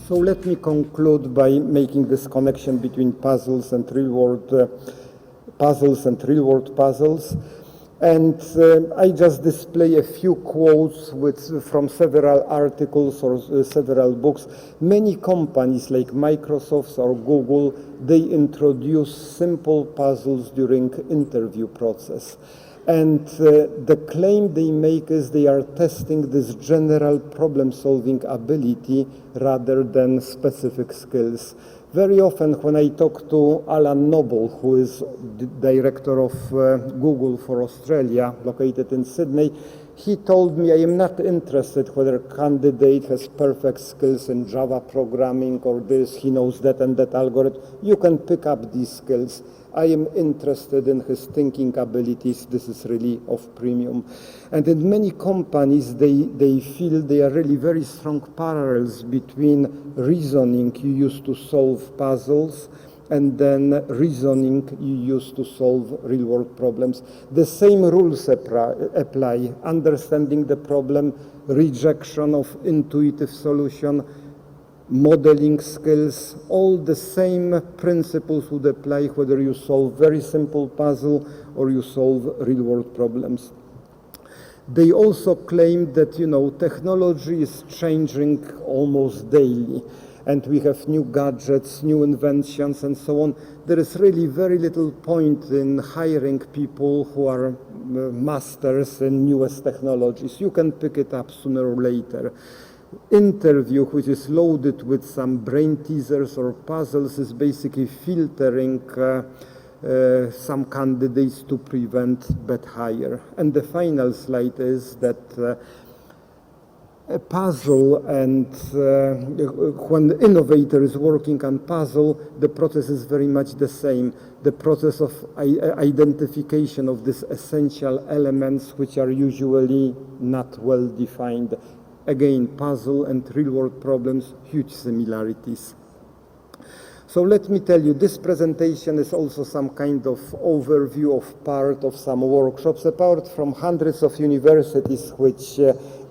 So let me conclude by making this connection between puzzles and real-world puzzles. And I just display a few quotes from several articles or several books. Many companies like Microsoft or Google, they introduce simple puzzles during interview process. And the claim they make is they are testing this general problem-solving ability rather than specific skills. Very often when I talk to Alan Noble, who is the director of Google for Australia, located in Sydney, he told me, I am not interested whether a candidate has perfect skills in Java programming or this, he knows that and that algorithm. You can pick up these skills. I am interested in his thinking abilities. This is really of premium. And in many companies, they feel there are really very strong parallels between reasoning you use to solve puzzles and then reasoning you use to solve real-world problems. The same rules apply. Understanding the problem, rejection of intuitive solution, modeling skills, all the same principles would apply whether you solve very simple puzzle or you solve real-world problems. They also claim that, technology is changing almost daily, and we have new gadgets, new inventions, and so on. There is really very little point in hiring people who are masters in newest technologies. You can pick it up sooner or later. Interview, which is loaded with some brain teasers or puzzles, is basically filtering some candidates to prevent bad hire. And the final slide is that a puzzle, and when the innovator is working on puzzle, the process is very much the same. The process of identification of these essential elements, which are usually not well defined. Again, puzzle and real-world problems, huge similarities. So let me tell you, this presentation is also some kind of overview of part of some workshops, apart from hundreds of universities which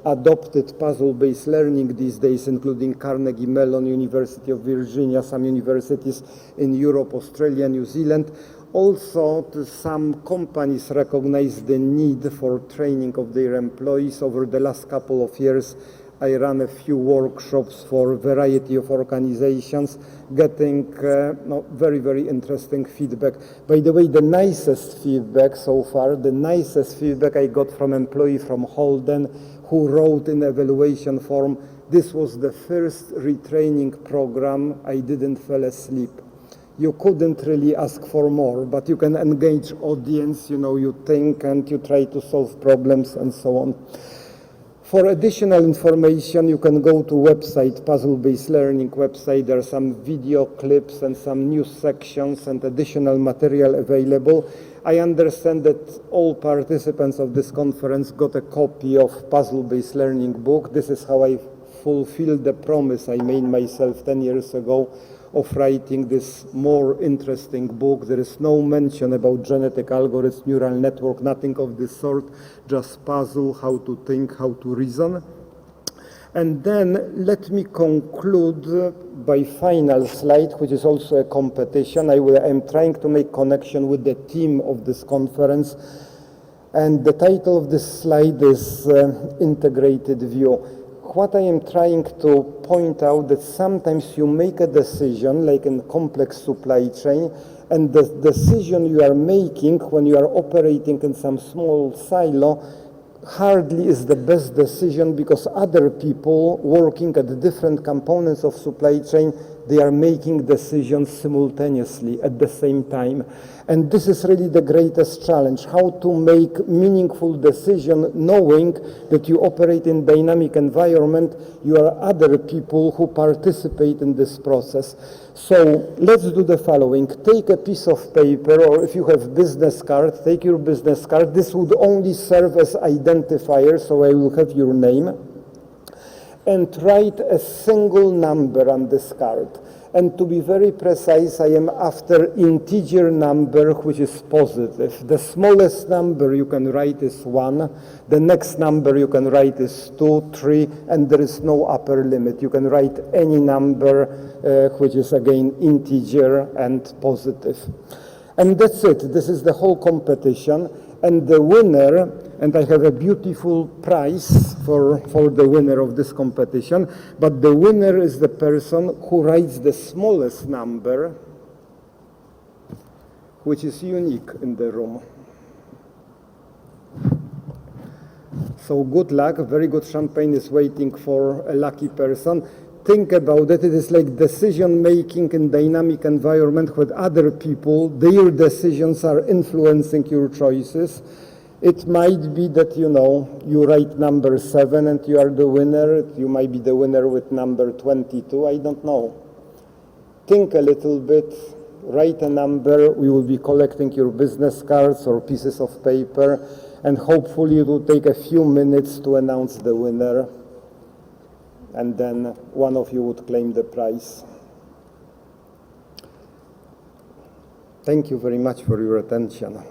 adopted puzzle-based learning these days, including Carnegie Mellon, University of Virginia, some universities in Europe, Australia, New Zealand. Also, some companies recognize the need for training of their employees. Over the last couple of years, I ran a few workshops for a variety of organizations, getting very, very interesting feedback. By the way, the nicest feedback so far, the nicest feedback I got from an employee from Holden who wrote in evaluation form, this was the first retraining program I didn't fall asleep. You couldn't really ask for more, but you can engage audience, you think and you try to solve problems and so on. For additional information, you can go to website, Puzzle-Based Learning website. There are some video clips and some news sections and additional material available. I understand that all participants of this conference got a copy of Puzzle-Based Learning book. This is how I fulfilled the promise I made myself 10 years ago of writing this more interesting book. There is no mention about genetic algorithms, neural network, nothing of this sort, just puzzle, how to think, how to reason. And then let me conclude by final slide, which is also a competition. I'm trying to make connection with the theme of this conference. And the title of this slide is Integrated View. What I am trying to point out that sometimes you make a decision, like in complex supply chain, and the decision you are making when you are operating in some small silo hardly is the best decision, because other people working at the different components of supply chain, they are making decisions simultaneously at the same time. And this is really the greatest challenge, how to make meaningful decision knowing that you operate in dynamic environment, you are other people who participate in this process. So let's do the following. Take a piece of paper, or if you have business card, take your business card. This would only serve as identifier, so I will have your name. and write a single number on this card. And to be very precise, I am after integer number which is positive. The smallest number you can write is 1. The next number you can write is 2, 3, and there is no upper limit. You can write any number which is again integer and positive. And that's it. This is the whole competition. And the winner, and I have a beautiful prize for the winner of this competition, but the winner is the person who writes the smallest number, which is unique in the room. So good luck, very good champagne is waiting for a lucky person. Think about it, it is like decision making in dynamic environment with other people, their decisions are influencing your choices. It might be that, you know, you write number 7 and you are the winner. You might be the winner with number 22, I don't know. Think a little bit, write a number, we will be collecting your business cards or pieces of paper, and hopefully it will take a few minutes to announce the winner. And then one of you would claim the prize. Thank you very much for your attention.